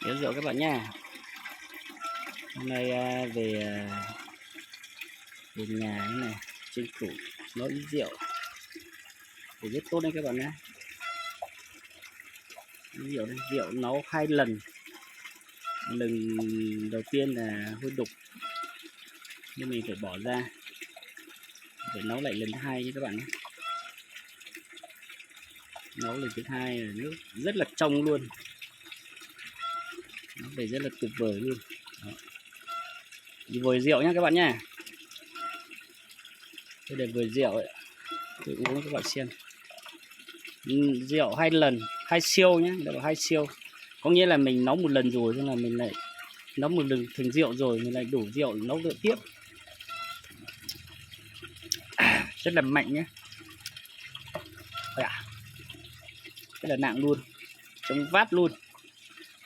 Nhớ rượu các bạn nha. Hôm nay về nhà thế này, tranh thủ nấu ít rượu thì rất tốt đấy các bạn nhé. Rượu nấu 2 lần. Lần đầu tiên là hơi đục nhưng mình phải bỏ ra để nấu lại lần thứ hai nhé các bạn nhé. Nấu lần thứ hai là nước rất là trong luôn, nó về rất là tuyệt vời luôn. Đó. Vồi rượu nhé các bạn nha. Đây là vồi rượu ấy, tôi uống các bạn xem. Rượu 2 lần, 2 siêu nhé, đây là 2 siêu. Có nghĩa là mình nấu một lần rồi, nên là mình lại nấu một lần thành rượu rồi, mình lại đủ rượu nấu rượu tiếp. Rất là mạnh nhé. Rất là nặng luôn, chống vát luôn.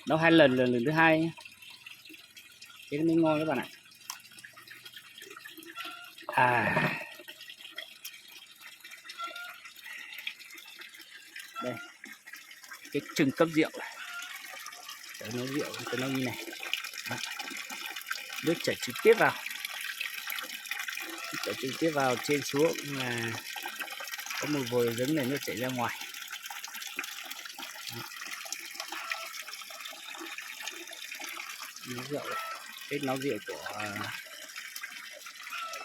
Nấu 2 lần, lần thứ hai nhé. Thế mới ngon các bạn ạ. Đây, cái chừng cấp rượu này. Để nấu rượu cho nó như này. Đó. Nước chảy trực tiếp vào. Chảy trực tiếp vào trên xuống là có một vòi giấm này, nước chảy ra ngoài. Đó. Nấu rượu này. Cái nấu rượu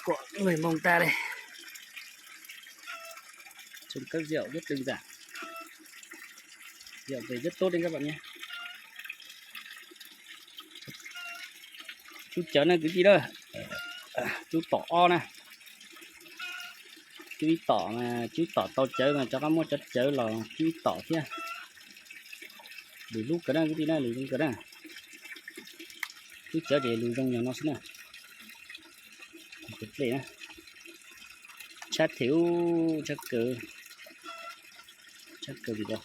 của người Mông ta đây. Chừng cấp rượu rất đơn giản. Rượu về rất tốt đấy các bạn nhé. Chú chớ này cái gì đó, chú tỏ này, chú tỏ mà chú tỏ tao chớ mà cho các món chất chớ là chú tỏ kia. Để lúc cái đó cái gì này lùi cái đó, chú chớ để lùi trong nhà nó xin nào. Cái này nè, chát thiếu chắc cờ gì đâu.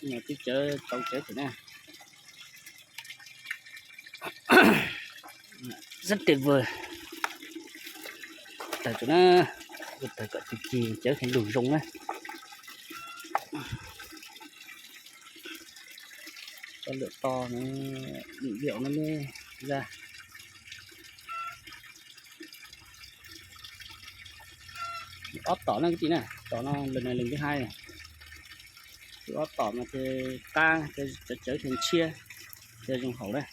Nhà chú chớ tao chớ thế này. Rất tuyệt vời. Tại cho nó phải gọi từ kỳ trở thành đủ rung á. Cho lượng to nó rượu nó mới ra. Óp tỏ nó cái gì này, tỏ nó lần này lần thứ hai này. Óp tỏ mà thì ta trở thành chia theo trong khẩu đây.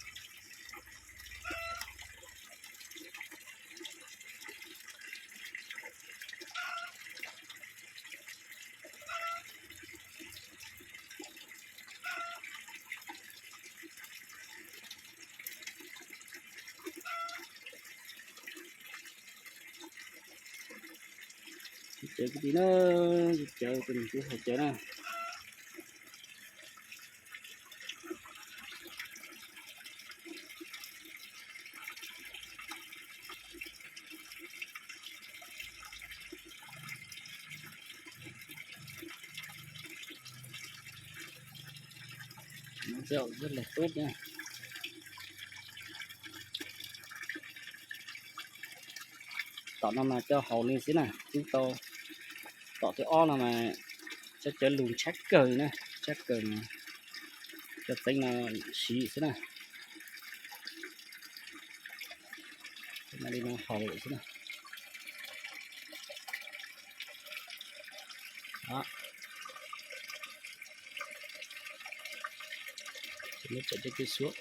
Chờ cái tí nó chờ từng cái hộp chờ này. Rượu rất là tốt nha. Tỏ nó mà cho hầu lên xí này, chúng tôi tỏ cái o nào mà cho lùn chắc cờ này, chắc cờ này. Cho tính là xí xí này. Thế này đi nó hầu lại xí này. Đó. Nó chạy cho cái xuống.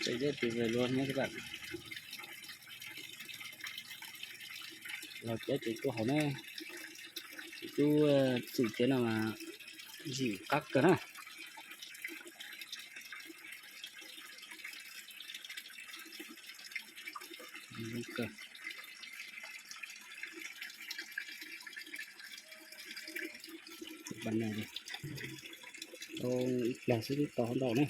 Chạy rất tuyệt vời luôn nhé các bạn. Rồi cái chị cô hỏi này, chị chú chỉ thế nào mà dịu các cái này. Okay. Bàn này đi. Ít là sẽ to hơn đầu này.